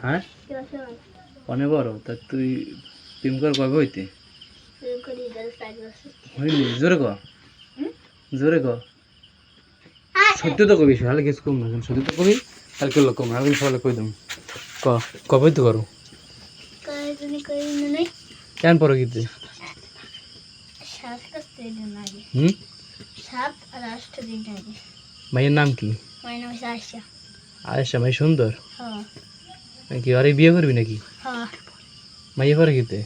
হ্যাঁ অনেক বড় তা তুই প্রেম কর কবে হইতে হয়নি জোরে ক জোরে ক সত্য তো কবি তাহলে কিছু কম না সত্য তো কবি তাহলে কেউ কম না আমি সবাই কই দেব ক কবে তো করো কেন পরে গিতে মায়ের নাম কি আয়েশা মাই সুন্দর কি আরে বিয়ে করবি নাকি মাইয়ে পরে গিতে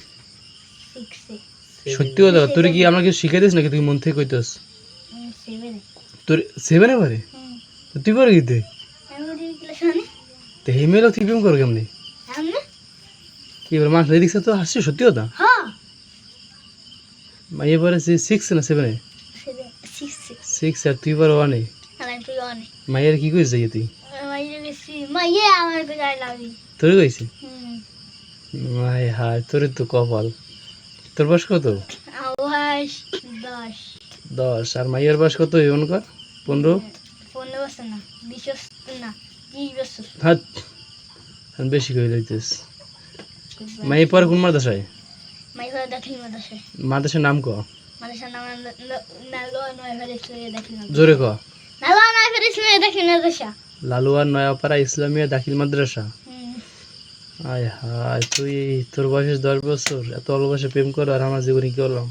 সত্যি কথা তোর কি আমরা কিছু শিখাই দিস নাকি তুই মন থেকে কইতস তোর 7 এ পারে তুই পরে গিতে তো হেমেল তুই প্রেম কর কেমনি কি বল মানুষ দেখছ তো হাসি সত্যি কথা মাইয়ে পরে 6 না 7 এ 6 আর তুই পরে 1 এ মাইয়ের কি কইছ যাই তুই তোর কইছে মাই হায় তোর তো কপাল তোর বয়স কত 10 আর মাইয়ের বয়স কত এমন কর 15 বছর না 20 না 30 বছর হাত বেশি কই লইতেস মাই পর কোন মাদ্রাসায় দাখিল মাদ্রাসায় মাদ্রাসার নাম ক মাদ্রাসার নাম নালোয়া নয়পাড়া ইসলামিয়া দাখিল মাদ্রাসা জোরে ক নালোয়া নয়পাড়া ইসলামিয়া দাখিল মাদ্রাসা লালুয়ার নয়াপাড়া ইসলামিয়া দাখিল মাদ্রাসা আয় হায় তুই তোর বয়স 10 বছর এত অল্প বয়সে প্রেম করো আর আমার জীবনে কি করলাম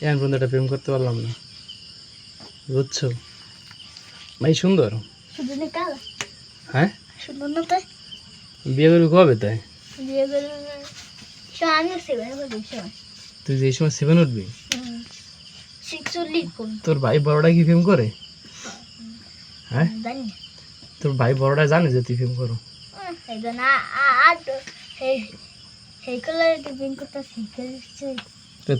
এখন পর্যন্ত একটা প্রেম করতে পারলাম না বুঝছো মাই সুন্দর হ্যাঁ সুন্দর না তাই বিয়ে করবি কবে তাই বিয়ে করে আমি 7 হইব তুই যে সময় 7 উঠবি 6 লিখুন তোর ভাই বড়টা কি প্রেম করে হ্যাঁ জানি তোর ভাই বড়টা জানে যে তুই প্রেম করো এই না এই কলার প্রেম করতে শিখেছে তো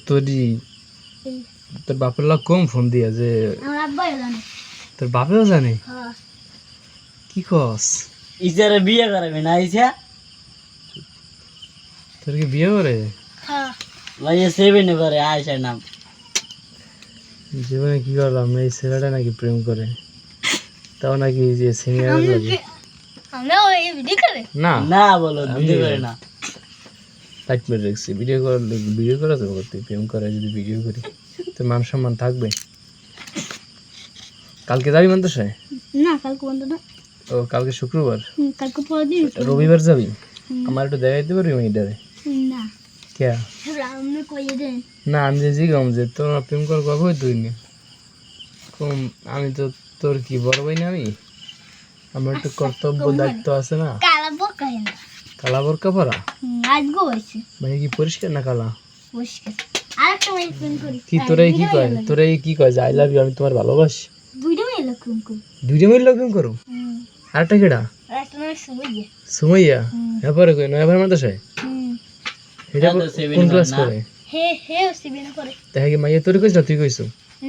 তোর বাপের লোক কম ফোন দিয়া যে আমার আব্বাই জানে তোর বাপেও জানে হ্যাঁ কি কস ইজারে বিয়ে করবে না ইসা তোর কি বিয়ে করে হ্যাঁ ভাইয়া 7 এ করে আয়েশা নাম জীবনে কি করলাম এই ছেলেটা নাকি প্রেম করে তাও নাকি যে সিনিয়র লাগে আমরা ওই ভিডিও করে না না বলো বিয়ে করে না লাইট মেরে রাখছি ভিডিও করা তো করতে প্রেম করে যদি ভিডিও করি তো মান সম্মান থাকবে কালকে যাবি মাদ্রাসায় না কালকে বন্ধ না ও কালকে শুক্রবার কালকে পরদিন রবিবার যাবি আমার একটু দেখাইতে পারবি মেয়েটারে না কে আপনি কইয়ে দেন না আমি যে জিগাম যে তোর প্রেম কর কবে তুই নি কম আমি তো তোর কি বড় ভাই না আমি আমার একটু কর্তব্য দায়িত্ব আছে না কালা বকা হেন কালা বোরকা পরা আজ গো হইছে মানে কি পরিষ্কার না কালা বসকে আরেকটা মেয়ে ফোন করি কি তোরাই কি কয় যে আই লাভ ইউ আমি তোমার ভালোবাসি দুইটা মেয়ে ফোন করি দুইটা মিলে প্রেম করো আরেকটা কেডা একটা মেয়ে সুমাইয়া সুমাইয়া এবারে কই নয় এবার মাদ্রাসায় এটা কোন ক্লাস করে হে সিবিন করে দেখা কি মাইয়া তোর কইছ না তুই কইছ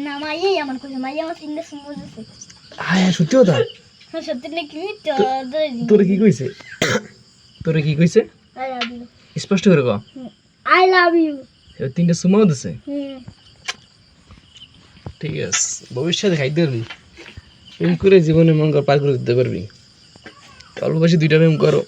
না মাইয়া আমার কইছে মাইয়া আমার তিনটা সুমাইছে আয় সত্যি কথা হ্যাঁ সত্যি নাকি তোর কি কইছে আই লাভ ইউ স্পষ্ট করে কও আই লাভ ইউ এবার তিনটা সুমাও দিছে ঠিক আছে ভবিষ্যতে খাইতে পারবি প্রেম করে জীবনে মঙ্গল পার করে দিতে পারবি অল্প বয়সে দুইটা প্রেম করো